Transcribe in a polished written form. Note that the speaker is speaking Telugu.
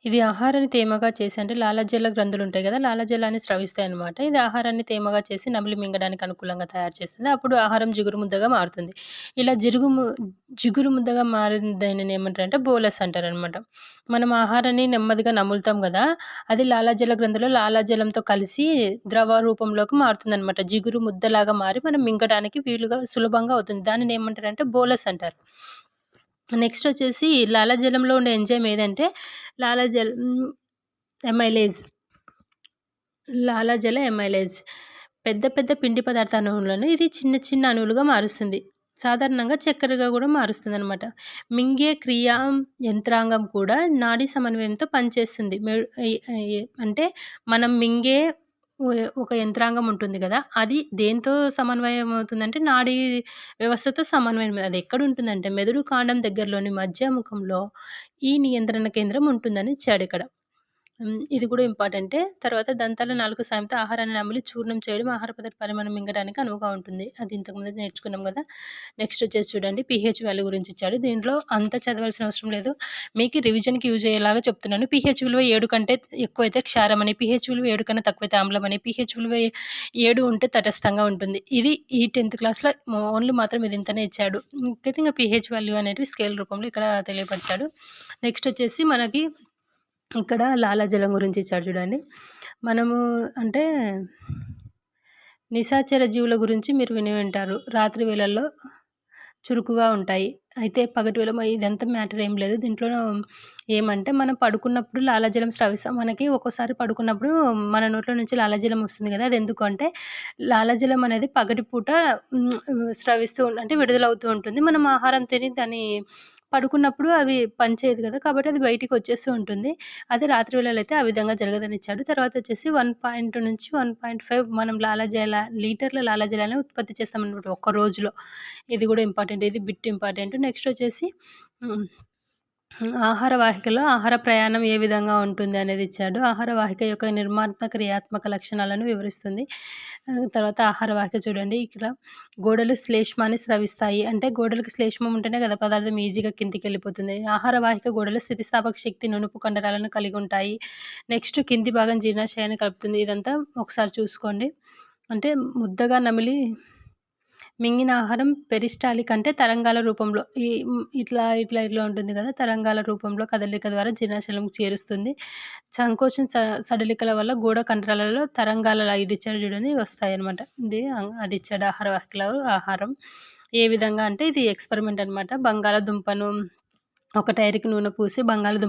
ఇది ఆహారాన్ని తేమగా చేసి అంటే లాలాజల గ్రంథులుంటాయి గదా! లాలాజలాన్ని స్రవిస్తాయన్నమాట. ఇది ఆహారాన్ని తేమగా చేసి నమిలి మింగడానికి అనుకూలంగా తయారు చేస్తుంది. అప్పుడు ఆహారం జిగురు ముద్దగా మారుతుంది. ఇలా జిగురు ముద్దగా మారిన దానిని ఏమంటారంటే బోలస్ అంటారనమాట. మనం ఆహారాన్ని నెమ్మదిగా నములుతాం గదా! అది లాలాజల గ్రంథిలో లాలాజలంతో కలిసి ద్రవ రూపంలోకి మారుతుందనమాట. జిగురు ముద్దలాగా మారి మనం మింగడానికి వీలుగా సులభంగా అవుతుంది. దానిని ఏమంటారంటే బోలస్ అంటారు. నెక్స్టొచ్చేసి లాలాజలంలో ఉండే ఎంజైమ్ ఏదంటే లాలాజల్ ఎమైలేజ్. లాలాజల ఎమైలేజ్. పెద్ద పెద్ద పిండి పదార్థ అణువులను ఇది చిన్న చిన్న అణువులుగా మారుస్తుంది. సాధారణంగా చక్కెరగా గూడా మారుస్తుందనమాట. మింగే క్రియా యంత్రాంగం కూడా నాడీ సమన్వయంతో పనిచేస్తుంది. ఈ ఈ అంటే మనం మింగే ఒ ఒక యంత్రాంగం ఉంటుంది గదా! అది దేనితో సమన్వయం అవుతుందంటే నాడీ వ్యవస్థతో సమన్వయం. అది ఎక్కడుంటుందంటే మెదడు కాండం దగ్గరలోని మధ్య ముఖంలో ఈ నియంత్రణ కేంద్రం ఉంటుందని ఇచ్చాడిక్కడ. ఇది కూడా ఇంపార్టెంటే. తర్వాత దంతాల నాలుక సాయంతో ఆహారాన్ని నమిలి చూర్ణం చేయడం ఆహార పదార్థ పరిమాణం మింగడానికి అనువుగా ఉంటుంది. అది ఇంతకుముందే నేర్చుకున్నాం గదా! నెక్స్ట్ వచ్చేసి చూడండి పీహెచ్ వాల్యూ గురించి ఇచ్చాడు. దీంట్లో అంతా చదవాల్సిన అవసరం లేదు. మీకు రివిజన్‌కి యూజ్ అయ్యేలాగా చెప్తున్నాను. పీహెచ్ విలువ 7 కంటే ఎక్కువైతే క్షారమని, పీహెచ్ విలువ 7 కన్నా తక్కువైతే ఆమ్లమని, పీహెచ్ విలువ 7 ఉంటే తటస్థంగా ఉంటుంది. ఇది ఈ 10థ్ క్లాస్‌లో ఓన్లీ మాత్రం ఇది ఇంతనే ఇచ్చాడు. ఇంకైతే ఇంక పీహెచ్ వాల్యూ అనేటివి స్కేల్ రూపంలో ఇక్కడ తెలియపరిచాడు. నెక్స్ట్ వచ్చేసి మనకి ఇక్కడ లాలాజలం గురించి ఇచ్చాడు చూడండి. మనము అంటే నిశాచర జీవుల గురించి మీరు విని ఉంటారు. రాత్రి వేళల్లో చురుకుగా ఉంటాయి. అయితే పగటి వేళ ఇదంతా మ్యాటర్ ఏం లేదు. దీంట్లో ఏమంటే మనం పడుకున్నప్పుడు లాలాజలం స్రవిస్తాం. మనకి ఒక్కోసారి పడుకున్నప్పుడు మన నోట్లో నుంచి లాలాజలం వస్తుంది గదా! అదెందుకు అంటే లాలాజలం అనేది పగటిపూట అంటే విడుదలవుతూ ఉంటుంది. మనం ఆహారం తిని దాన్ని పడుకున్నప్పుడు అవి పనిచేయదు గదా! కాబట్టి అది బయటికొచ్చేస్తూ ఉంటుంది. అదే రాత్రి వేళలో అయితే ఆ విధంగా జరగదనిచ్చాడు. తర్వాతొచ్చేసి 1-1.5 మనం లీటర్ల లాలాజలాన్ని ఉత్పత్తి చేస్తామనమాట ఒక్క రోజులో. ఇది గూడా ఇంపార్టెంట్. ఇది బిట్ ఇంపార్టెంట్. నెక్స్టొచ్చేసి హ్మ్. ఆహార వాహికలో ఆహార ప్రయాణం ఏ విధంగా ఉంటుంది అనేది ఇచ్చాడు. ఆహార వాహిక యొక్క నిర్మాణాత్మక, క్రియాత్మక లక్షణాలను వివరిస్తుంది. తర్వాత ఆహార వాహిక చూడండి ఇక్కడ గోడలు శ్లేష్మాన్ని స్రవిస్తాయి. అంటే గోడలకు శ్లేష్మం ఉంటేనే కదా పదార్థం ఈజీగా కిందికెళ్ళిపోతుంది. ఆహార వాహిక గోడలు స్థితిస్థాపక శక్తి, నునుపు కండరాలను కలిగి ఉంటాయి. నెక్స్ట్ కింది భాగం జీర్ణాశయాన్ని కలుపుతుంది. ఇదంతా ఒకసారి చూసుకోండి. అంటే ముద్దగా నమిలి మింగిన ఆహారం పెరిస్టాలిక్ అంటే తరంగాల రూపంలో ఇట్లా ఉంటుంది గదా! తరంగాల రూపంలో కదలిక ద్వారా జీర్ణాశయంకి చేరుస్తుంది. సంకోచం సడలికల వల్ల గోడ కండరాలలో తరంగాల ఇడిచ్చాడు చూడండి వస్తాయన్నమాట. ఇది అది ఇచ్చాడు ఆహార వాహికలో ఆహారం. ఏ విధంగా అంటే ఇది ఎక్స్‌పెరిమెంట్ అన్నమాట. బంగాళాదుంపను ఒక టైర్‌కి నూనె పూసి బంగాళాదుంప